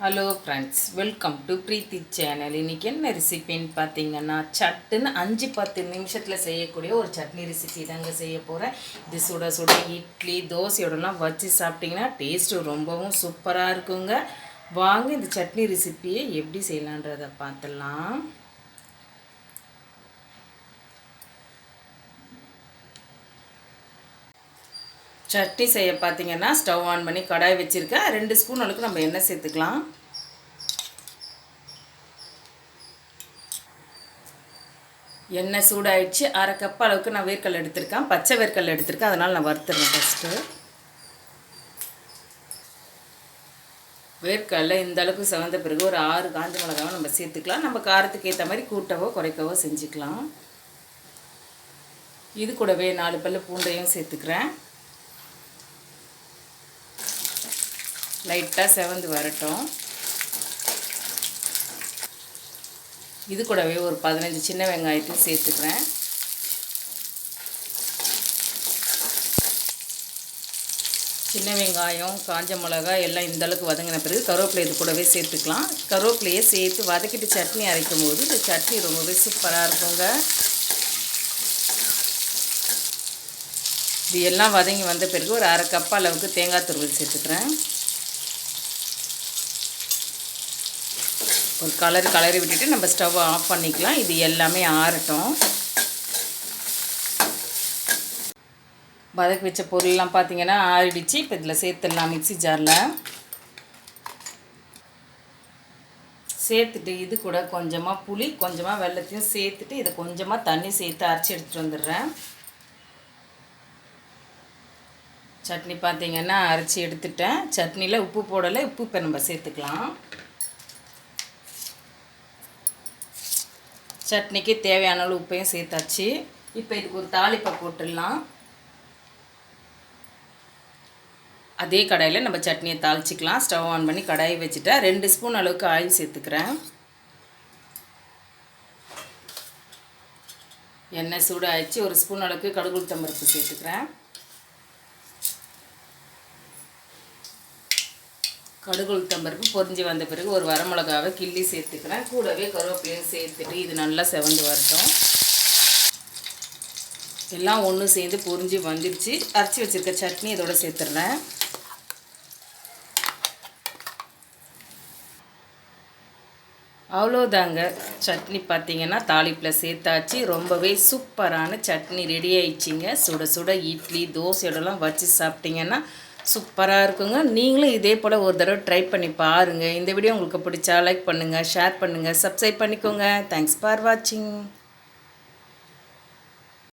Hello friends, welcome to Preethi channel. இன்றைக்கி என்ன ரெசிபின்னு பார்த்தீங்கன்னா, சட்டுன்னு 5-10 நிமிஷத்தில் செய்யக்கூடிய ஒரு சட்னி ரெசிபி தாங்க செய்ய போகிறேன். இது சுட சுட இட்லி தோசையோடலாம் வச்சு சாப்பிட்டிங்கன்னா டேஸ்ட்டு ரொம்பவும் சூப்பராக இருக்குங்க. வாங்க இந்த சட்னி ரெசிப்பியை எப்படி செய்யலான்றதை பார்த்துடலாம். சட்னி செய்ய பார்த்தீங்கன்னா, ஸ்டவ் ஆன் பண்ணி கடாய் வச்சுருக்கேன். 2 ஸ்பூன் அளவுக்கு நம்ம எண்ணெய் சேர்த்துக்கலாம். எண்ணெய் சூடாயிடுச்சு. 1/2 கப் அளவுக்கு நான் வேர்க்கடலை எடுத்திருக்கேன். பச்சை வேர்க்கடலை எடுத்திருக்கேன், அதனால் நான் வறுத்துறேன். ஃபஸ்ட்டு வேர்க்கடலை இந்த அளவுக்கு செவந்த பிறகு ஒரு 6 காஞ்ச மிளகாவை நம்ம சேர்த்துக்கலாம். நம்ம காரத்துக்கு ஏற்ற மாதிரி கூட்டவோ குறைக்கவோ செஞ்சுக்கலாம். இது கூடவே 4 பல்லு பூண்டையும் சேர்த்துக்கிறேன். லைட்டாக செவந்து வரட்டும். இது கூடவே ஒரு 15 சின்ன வெங்காயத்தையும் சேர்த்துக்கிறேன். சின்ன வெங்காயம் காஞ்ச மிளகாய் எல்லாம் இந்தளவுக்கு வதங்கின பிறகு கருவேப்பிலை இது கூடவே சேர்த்துக்கலாம். கருவேப்பிலையை சேர்த்து வதக்கிட்டு சட்னி அரைக்கும் போது இந்த சட்னி ரொம்பவே சூப்பராக இருக்குங்க. இது எல்லாம் வதங்கி வந்த பிறகு ஒரு 1/2 கப் அளவுக்கு தேங்காய் துருவல் சேர்த்துக்கிறேன். ஒரு கலரி விட்டுட்டு நம்ம ஸ்டவ் ஆஃப் பண்ணிக்கலாம். இது எல்லாமே ஆறட்டும். வதக்கி வச்ச பொருள்லாம் பார்த்திங்கன்னா ஆறிடுச்சு. இப்போ இதில் சேர்த்துடலாம். மிக்ஸி ஜாரில் சேர்த்துட்டு இது கூட கொஞ்சமாக புளி கொஞ்சமாக வெல்லத்தையும் சேர்த்துட்டு இதை கொஞ்சமாக தண்ணி சேர்த்து அரைச்சி எடுத்துகிட்டு வந்துடுறேன். சட்னி பார்த்திங்கன்னா அரைச்சி எடுத்துட்டேன். சட்னியில் உப்பு போடலை. உப்பு இப்போ நம்ம சேர்த்துக்கலாம். சட்னிக்கு தேவையான அளவு உப்பையும் சேர்த்தாச்சு. இப்போ இதுக்கு ஒரு தாளிப்பை போட்டுடலாம். அதே கடாயில் நம்ம சட்னியை தாளிச்சிக்கலாம். ஸ்டவ் ஆன் பண்ணி கடாயை வச்சுட்டேன். 2 ஸ்பூன் அளவுக்கு ஆயில் சேர்த்துக்கிறேன். எண்ணெய் சூடாகிடுச்சு. 1 ஸ்பூன் அளவுக்கு கடுகு உளுத்தம் பருப்பு சேர்த்துக்கிறேன். கடுகு உளுத்தம் பருப்பு பொரிஞ்சு வந்த பிறகு ஒரு வரமிளகாவை கிள்ளி சேர்த்துக்கிறேன். கூடவே கருவேப்பிலையும் சேர்த்துட்டு இது நல்லா செவந்து வரட்டும். எல்லாம் ஒன்று சேர்ந்து பொரிஞ்சு வந்துடுச்சு. அரைச்சி வச்சுருக்க சட்னி இதோட சேர்த்துடுறேன். அவ்வளோதாங்க, சட்னி பார்த்திங்கன்னா தாளிப்பில் சேர்த்தாச்சு. ரொம்பவே சூப்பரான சட்னி ரெடி ஆயிடுச்சிங்க. சுட சுட இட்லி தோசையோடலாம் வச்சு சாப்பிட்டிங்கன்னா சூப்பராக இருக்குங்க. நீங்களும் இதே போல் ஒரு தடவை ட்ரை பண்ணி பாருங்கள். இந்த வீடியோ உங்களுக்கு பிடிச்சா லைக் பண்ணுங்கள், ஷேர் பண்ணுங்கள், சப்ஸ்கிரைப் பண்ணிக்கோங்க. தேங்க்ஸ் ஃபார் வாட்சிங்.